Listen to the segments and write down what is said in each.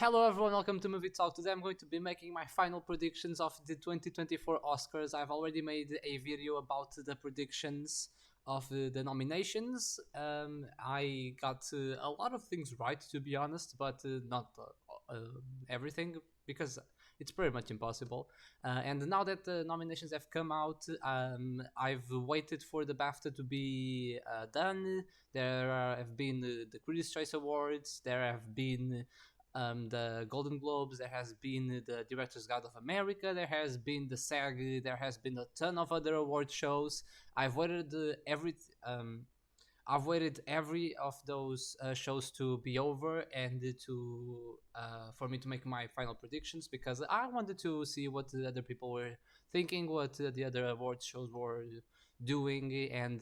Hello everyone, welcome to Movie Talk. Today I'm going to be making my final predictions of the 2024 Oscars. I've already made a video about the predictions of the nominations. I got a lot of things right, to be honest, but not everything because it's pretty much impossible. And now that the nominations have come out, I've waited for the BAFTA to be done. Have been the Critics' Choice Awards. There have been the Golden Globes, there has been the Directors Guild of America, there has been the SAG, there has been a ton of other award shows. I've waited um, I've waited every of those shows to be over and to for me to make my final predictions because I wanted to see what the other people were thinking, what the other award shows were doing, and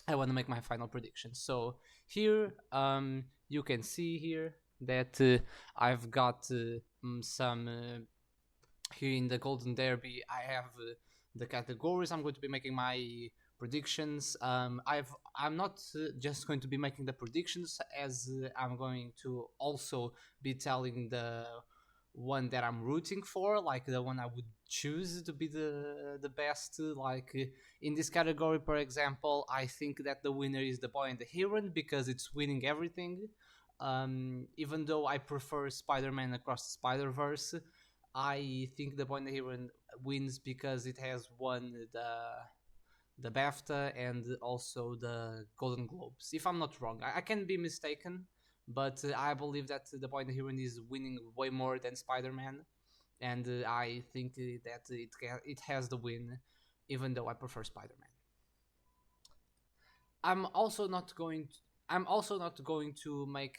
I want to make my final predictions. So here, you can see here that I've got some here in the Golden Derby. I have the categories. I'm going to be making my predictions. I'm not just going to be making the predictions, as I'm going to also be telling the one that I'm rooting for, like the one I would choose to be the best. Like in this category, for example, I think that the winner is The Boy and the Heron because it's winning everything. Even though I prefer Spider-Man Across the Spider-Verse, I think The Boy and the Heron wins because it has won the BAFTA and also the Golden Globes. If I'm not wrong, I can be mistaken, but I believe that The Boy and the Heron is winning way more than Spider-Man, and I think that it has the win, even though I prefer Spider-Man. I'm also not going. To, I'm also not going to make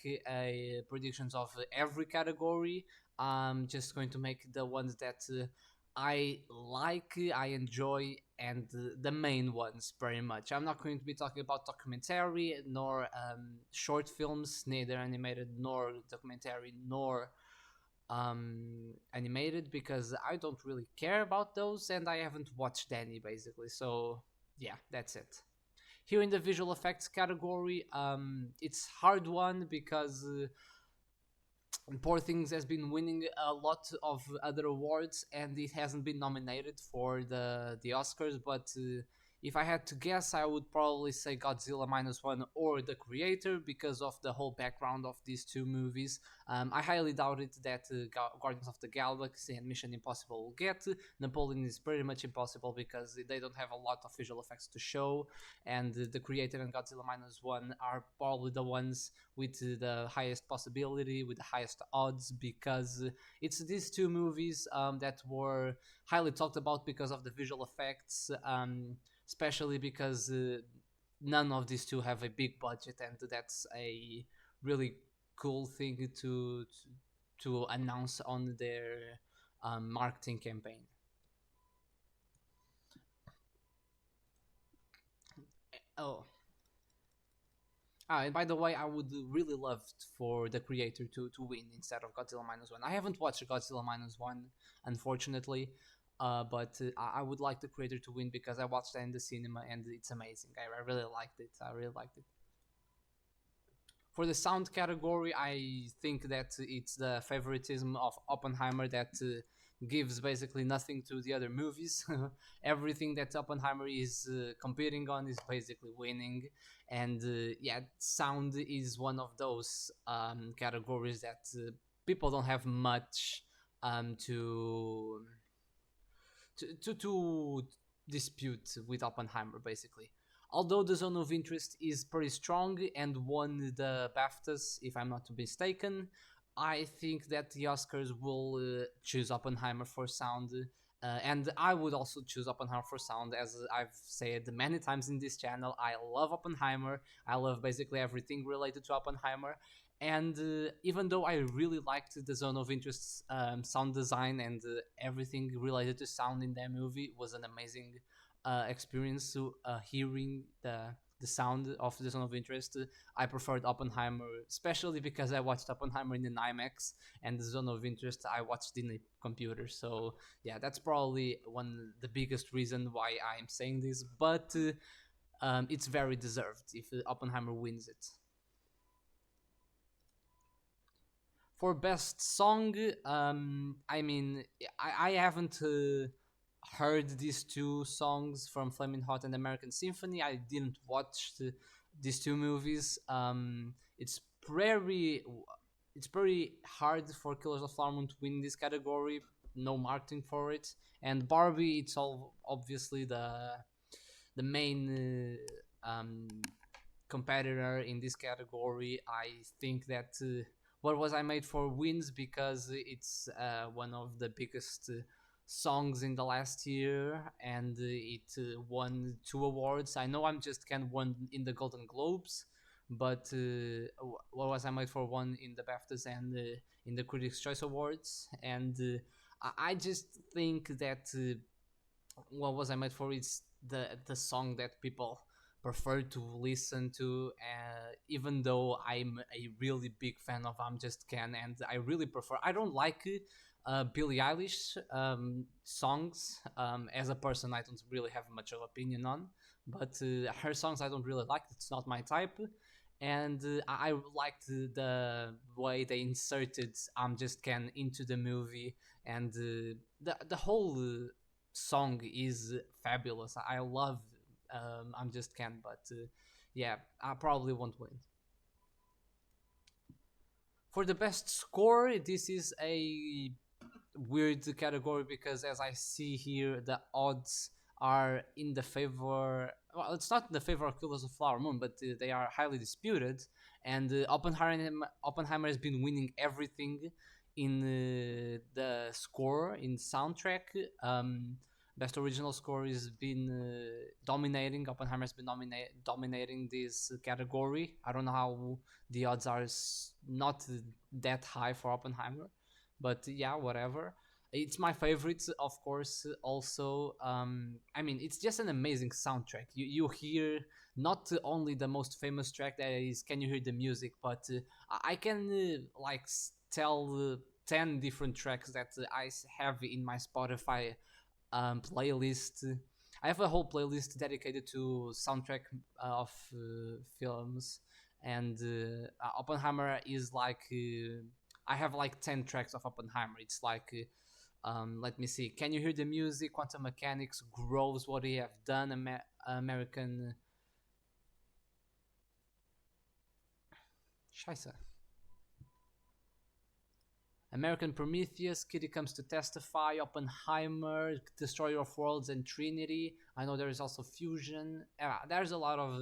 predictions of every category. I'm just going to make the ones that I like, I enjoy, and the main ones pretty much. I'm not going to be talking about documentary nor short films, neither animated nor documentary nor animated, because I don't really care about those and I haven't watched any basically. So yeah, that's it. Here in the visual effects category, it's hard one because Poor Things has been winning a lot of other awards and it hasn't been nominated for the Oscars. But if I had to guess, I would probably say Godzilla minus one or The Creator because of the whole background of these two movies. I highly doubt it that Guardians of the Galaxy and Mission Impossible will get. Napoleon is pretty much impossible because they don't have a lot of visual effects to show, and The Creator and Godzilla minus one are probably the ones with the highest possibility, with the highest odds, because it's these two movies that were highly talked about because of the visual effects, especially because none of these two have a big budget, and that's a really cool thing to announce on their marketing campaign. Oh, and by the way, I would really love for The Creator to win instead of Godzilla minus one. I haven't watched Godzilla minus one, unfortunately, but I would like The Creator to win because I watched that in the cinema and it's amazing. I really liked it. I really liked it. For the sound category, I think that it's the favoritism of Oppenheimer that gives basically nothing to the other movies. Everything that Oppenheimer is competing on is basically winning, and yeah, sound is one of those categories that people don't have much to to dispute with Oppenheimer, basically. Although the zone of interest is pretty strong and won the BAFTAs, if I'm not mistaken, I think that the Oscars will choose Oppenheimer for sound. And I would also choose Oppenheimer for sound, as I've said many times in this channel. I love Oppenheimer. I love basically everything related to Oppenheimer. And even though I really liked the Zone of Interest sound design and everything related to sound in that movie was an amazing experience to hearing the sound of the Zone of Interest. I preferred Oppenheimer, especially because I watched Oppenheimer in an IMAX, and the Zone of Interest I watched in a computer. So yeah, that's probably the biggest reason why I'm saying this. But it's very deserved if Oppenheimer wins it. For best song, I mean, I haven't heard these two songs from Flaming Hot and American Symphony. I didn't watch these two movies. It's very it's very hard for Killers of Flower Moon to win this category. No marketing for it, and Barbie. It's all obviously the main competitor in this category. I think that What Was I Made For wins because it's one of the biggest songs in the last year, and it won two awards. I know I'm Just Ken won in the Golden Globes, but What Was I Made For won in the BAFTAs and in the Critics' Choice Awards, and I just think that What Was I Made For is the song that people prefer to listen to, even though I'm a really big fan of I'm Just Ken, and I really prefer. I don't like Billie Eilish songs. As a person, I don't really have much of opinion on, but her songs I don't really like. It's not my type. And I liked the way they inserted I'm Just Ken into the movie, and the whole song is fabulous. I love I'm Just Ken, but yeah, I probably won't win. For the best score, this is a weird category because as I see here, the odds are in the favor. Well, it's not in the favor of Killers of Flower Moon, but they are highly disputed. And Oppenheimer has been winning everything in the score, in soundtrack. Best original score has been dominating. Oppenheimer has been dominating this category. I don't know how the odds are not that high for Oppenheimer, but yeah, whatever. It's my favorite, of course. Also, I mean, it's just an amazing soundtrack. You hear not only the most famous track that is "Can You Hear the Music," but I can tell 10 different tracks that I have in my Spotify playlist. I have a whole playlist dedicated to soundtrack films, and Oppenheimer is like I have like 10 tracks of Oppenheimer. It's like let me see. Can You Hear the Music? Quantum Mechanics, Grows, What You Have Done, American. Scheiße. American Prometheus, Kitty Comes to Testify, Oppenheimer, Destroyer of Worlds, and Trinity. I know there is also Fusion. There's a lot of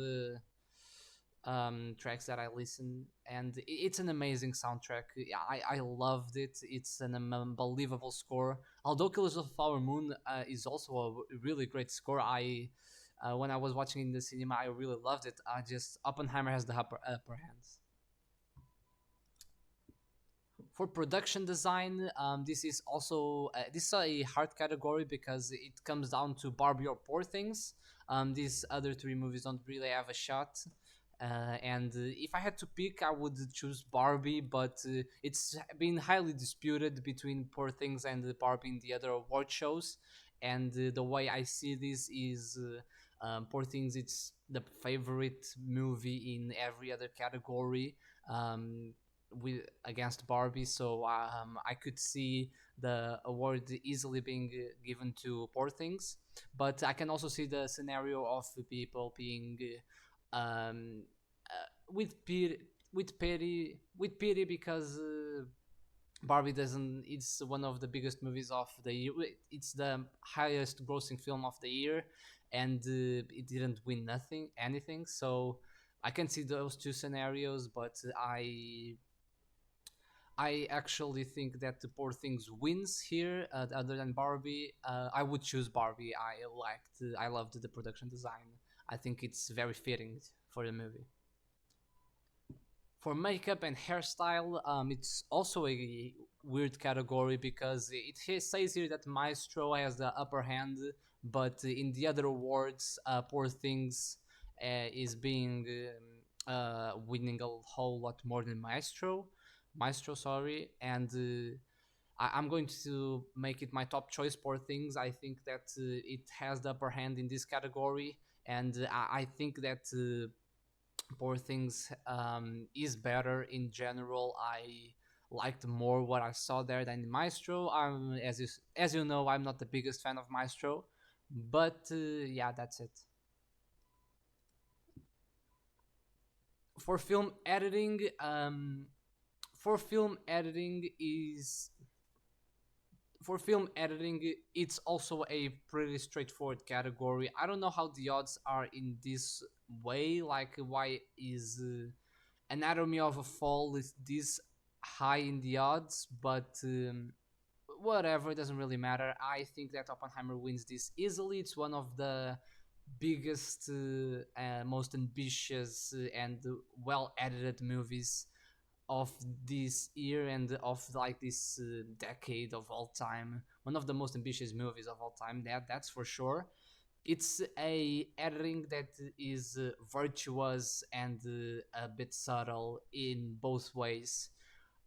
tracks that I listen, and it's an amazing soundtrack. I loved it. It's an unbelievable score. Although Killers of the Flower Moon is also a really great score. When I was watching in the cinema, I really loved it. I just Oppenheimer has the upper hands. For production design, this is also this is a hard category because it comes down to Barbie or Poor Things. These other three movies don't really have a shot. And if I had to pick, I would choose Barbie, but it's been highly disputed between Poor Things and Barbie in the other award shows. And the way I see this is Poor Things, it's the favorite movie in every other category. With against Barbie, so I could see the award easily being given to Poor Things, but I can also see the scenario of people being with pity because Barbie doesn't. It's one of the biggest movies of the year. It's the highest grossing film of the year, and it didn't win anything. So I can see those two scenarios, but I actually think that the Poor Things wins here, other than Barbie. I would choose Barbie. I loved the production design. I think it's very fitting for the movie. For makeup and hairstyle, it's also a weird category because it says here that Maestro has the upper hand, but in the other awards, Poor Things is being winning a whole lot more than Maestro, sorry, and I'm going to make it my top choice. Poor Things. I think that it has the upper hand in this category, and I think that Poor Things is better in general. I liked more what I saw there than in Maestro. As you know, I'm not the biggest fan of Maestro, but yeah, that's it. For film editing, for film editing is for film editing, it's also a pretty straightforward category. I don't know how the odds are in this way. Like, why is Anatomy of a Fall is this high in the odds? But whatever, it doesn't really matter. I think that Oppenheimer wins this easily. It's one of the biggest, most ambitious, and well edited movies of this year and of like this decade of all time. One of the most ambitious movies of all time. That's for sure. It's a editing that is virtuous and a bit subtle in both ways.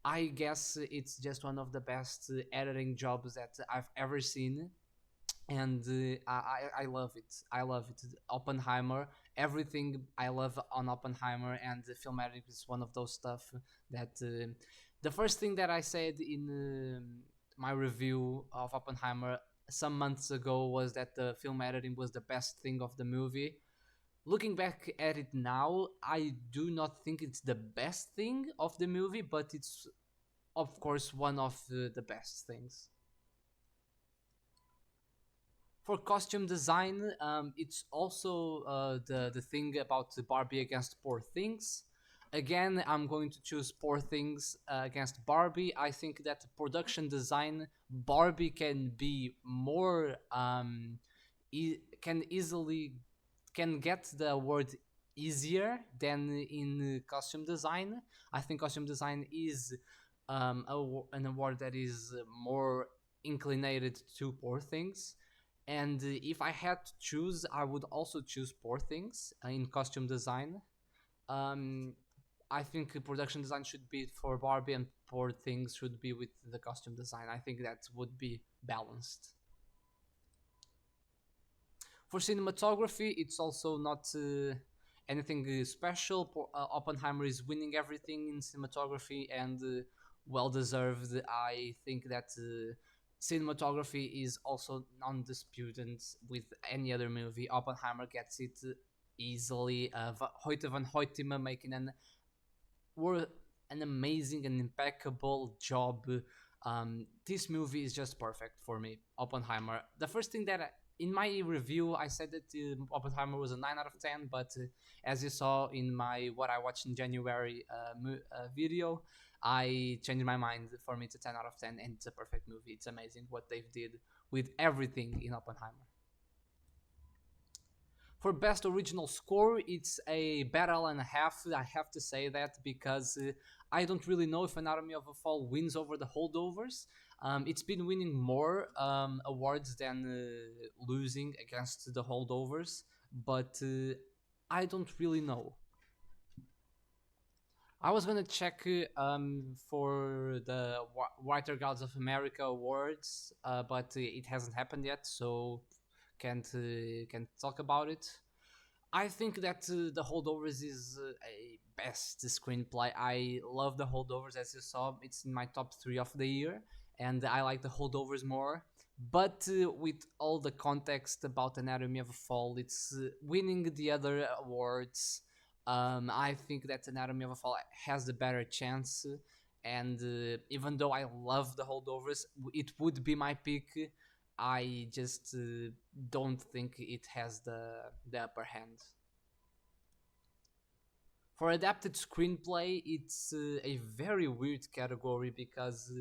I guess it's just one of the best editing jobs that I've ever seen, and I love it. I love it. Oppenheimer, everything I love on Oppenheimer, and the film editing is one of those stuff that the first thing that I said in my review of Oppenheimer some months ago was that the film editing was the best thing of the movie. Looking back at it now, I do not think it's the best thing of the movie, but it's of course one of the best things. For costume design, it's also the thing about the Barbie against Poor Things. Again, I'm going to choose Poor Things against Barbie. I think that production design, Barbie can be more can easily can get the award easier than in costume design. I think costume design is an award that is more inclinated to Poor Things. And if I had to choose, I would also choose Poor Things in costume design. Um, I think production design should be for Barbie, and Poor Things should be with the costume design. I think that would be balanced. For cinematography, it's also not anything special. Oppenheimer is winning everything in cinematography, and well deserved. I think that cinematography is also undisputed with any other movie. Oppenheimer gets it easily. Hoyte van Hoytema making an amazing and impeccable job. This movie is just perfect for me. Oppenheimer. The first thing that in my review, I said that Oppenheimer was a 9 out of 10, but as you saw in my what I watched in January video, I changed my mind. For me, it's a 10 out of 10, and it's a perfect movie. It's amazing what they did with everything in Oppenheimer. For best original score, it's a battle and a half. I have to say that because I don't really know if Anatomy of a Fall wins over the Holdovers. It's been winning more awards than losing against the Holdovers, but I don't really know. I was gonna check for the Writer Gods of America awards, but it hasn't happened yet, so can't talk about it. I think that The Holdovers is a best screenplay. I love The Holdovers, as you saw. It's in my top 3 of the year, and I like The Holdovers more. But with all the context about Anatomy of a Fall, it's winning the other awards. I think that Anatomy of a Fall has the better chance. And even though I love The Holdovers, it would be my pick. I just don't think it has the upper hand. For adapted screenplay, it's a very weird category because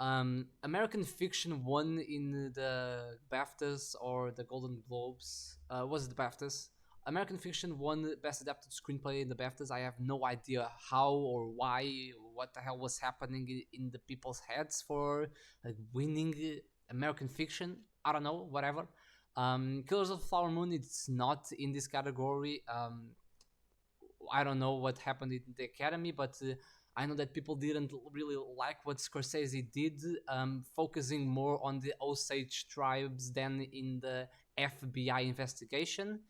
American Fiction won in the BAFTAs or the Golden Globes. Was it the BAFTAs? American Fiction won Best Adapted Screenplay in the BAFTAs. I have no idea how or why, what the hell was happening in the people's heads for winning American Fiction. I don't know, whatever. Killers of the Flower Moon, it's not in this category. I don't know what happened in the Academy, but I know that people didn't really like what Scorsese did, focusing more on the Osage tribes than in the FBI investigation.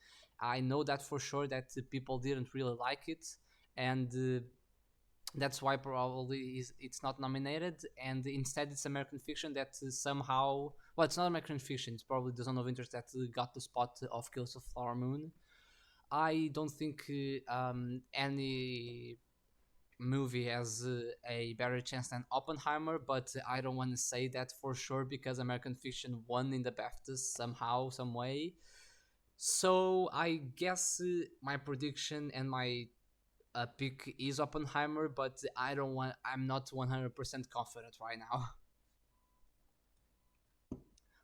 I know that for sure that people didn't really like it, and That's why probably it's not nominated, and instead it's American Fiction that somehow, well, it's not American Fiction. It's probably the Zone of Interest that got the spot of Kills of Flower Moon. I don't think any movie has a better chance than Oppenheimer, but I don't want to say that for sure because American Fiction won in the BAFTAs somehow, some way. So I guess my prediction and my pick is Oppenheimer, but I don't want. I'm not 100% confident right now.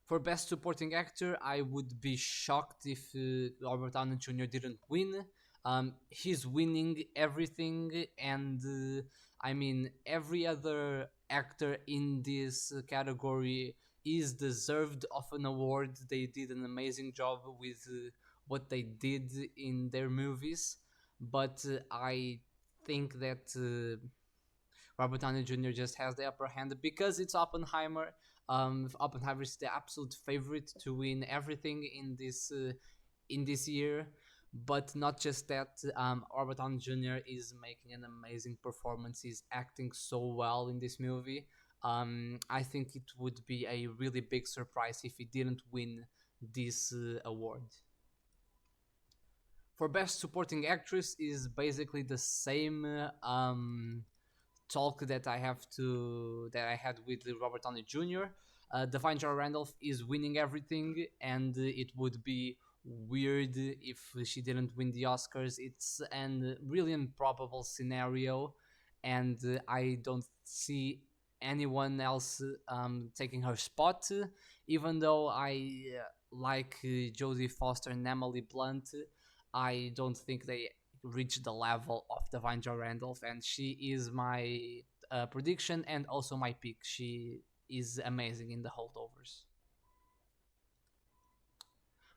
For Best Supporting Actor, I would be shocked if Robert Downey Jr. didn't win. He's winning everything, and I mean, every other actor in this category is deserved of an award. They did an amazing job with what they did in their movies, but I think that Robert Downey Jr. just has the upper hand because it's Oppenheimer. Oppenheimer is the absolute favorite to win everything in this year. But not just that, Robert Downey Jr. is making an amazing performance. He's acting so well in this movie. I think it would be a really big surprise if he didn't win this award. For Best Supporting Actress is basically the same talk that I had with Robert Downey Jr. Divine Joy Randolph is winning everything, and it would be weird if she didn't win the Oscars. It's an really improbable scenario, and I don't see anyone else taking her spot. Even though I like Jodie Foster and Emily Blunt, I don't think they reach the level of Divine Joy Randolph, and she is my prediction and also my pick. She is amazing in the holdovers.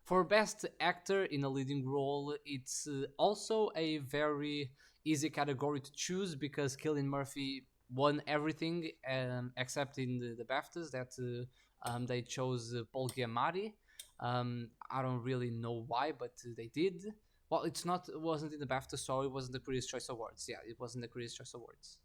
For Best Actor in a Leading Role, it's also a very easy category to choose because Cillian Murphy won everything except in the BAFTAs that they chose Paul Giamatti. I don't really know why, but they did. Well, it wasn't in the BAFTA, so it wasn't the Critics' Choice Awards. Yeah, it wasn't the Critics' Choice Awards.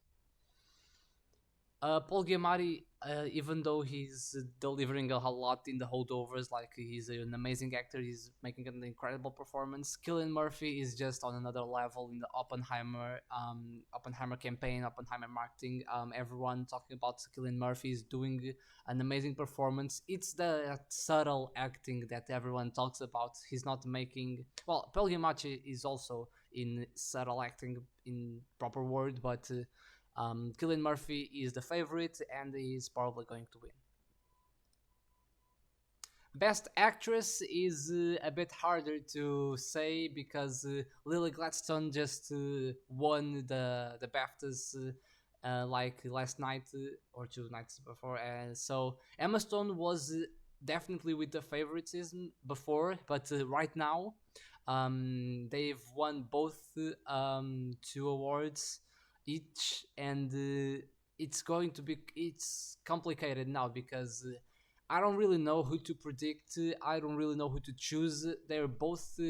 Paul Giamatti, even though he's delivering a lot in the holdovers, like he's an amazing actor, he's making an incredible performance. Cillian Murphy is just on another level in the Oppenheimer campaign, Oppenheimer marketing. Everyone talking about Cillian Murphy is doing an amazing performance. It's the subtle acting that everyone talks about. He's not making well. Paul Giamatti is also in subtle acting in proper word, but. Cillian Murphy is the favorite and is probably going to win. Best Actress is a bit harder to say because Lily Gladstone just won the BAFTAs like last night or 2 nights before. So Emma Stone was definitely with the favoritism before, but right now they've won both 2 awards each, and it's complicated now because I don't really know who to predict. I don't really know who to choose. They're both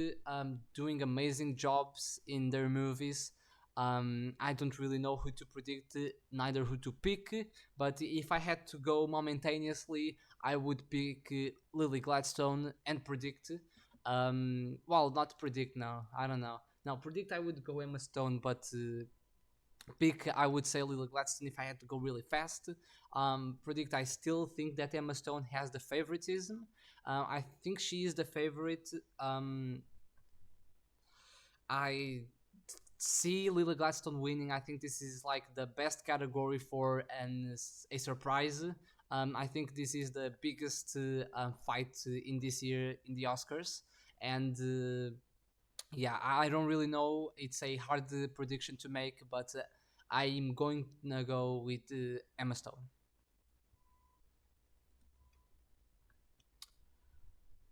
doing amazing jobs in their movies. I don't really know who to predict, neither who to pick. But if I had to go momentaneously, I would pick Lily Gladstone and predict. Well, not predict now. I don't know. Now predict I would go Emma Stone, but pick I would say Lily Gladstone if I had to go really fast. Predict I still think that Emma Stone has the favoritism. I think she is the favorite. I see Lily Gladstone winning. I think this is like the best category for a surprise. I think this is the biggest fight in this year in the Oscars, and yeah, I don't really know. It's a hard prediction to make, but I'm going to go with Emma Stone.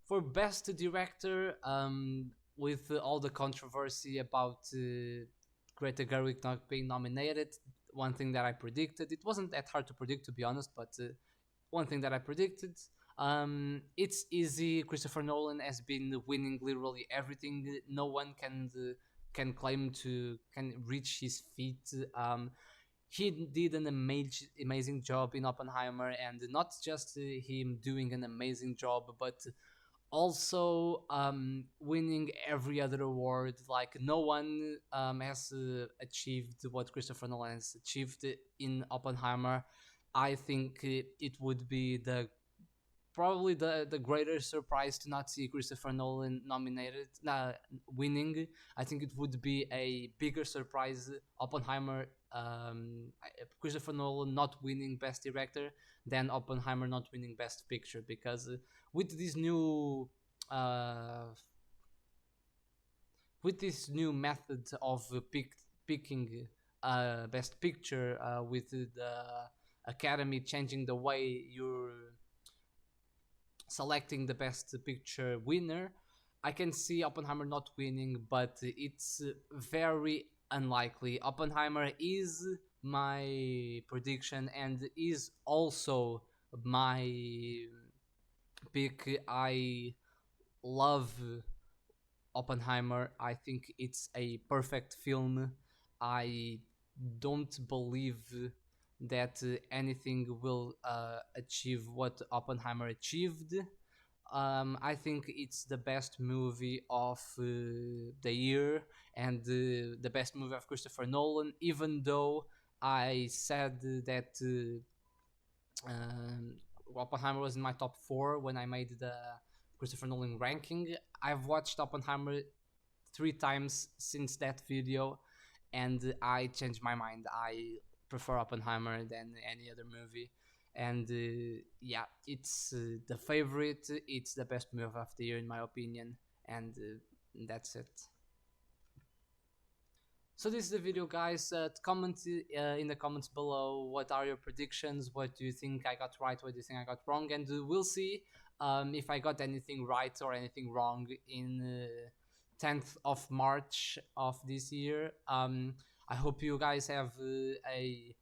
For Best Director, with all the controversy about Greta Gerwig not being nominated, one thing that I predicted, it wasn't that hard to predict to be honest, but one thing that I predicted, it's easy. Christopher Nolan has been winning literally everything. No one can claim to can reach his feet. he did an amazing job in Oppenheimer, and not just him doing an amazing job, but also winning every other award. Like no one has achieved what Christopher Nolan has achieved in Oppenheimer. I think it would be probably the greater surprise to not see Christopher Nolan nominated, winning. I think it would be a bigger surprise Oppenheimer, Christopher Nolan not winning Best Director than Oppenheimer not winning Best Picture, because with this new uh, method of picking Best Picture, with the Academy changing the way you're selecting the best picture winner, I can see Oppenheimer not winning, but it's very unlikely. Oppenheimer is my prediction and is also my pick. I love Oppenheimer. I think it's a perfect film. I don't believe that anything will achieve what Oppenheimer achieved. I think it's the best movie of the year, and the best movie of Christopher Nolan, even though I said that um, Oppenheimer was in my top four when I made the Christopher Nolan ranking. I've watched Oppenheimer 3 times since that video, and I changed my mind. I prefer Oppenheimer than any other movie, and yeah, it's the favorite. It's the best movie of the year in my opinion, and that's it. So this is the video, guys. Comment in the comments below what are your predictions, what do you think I got right, what do you think I got wrong, and we'll see if I got anything right or anything wrong in 10th of March of this year. I hope you guys have a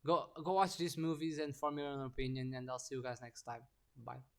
go watch these movies and form your own opinion, and I'll see you guys next time. Bye.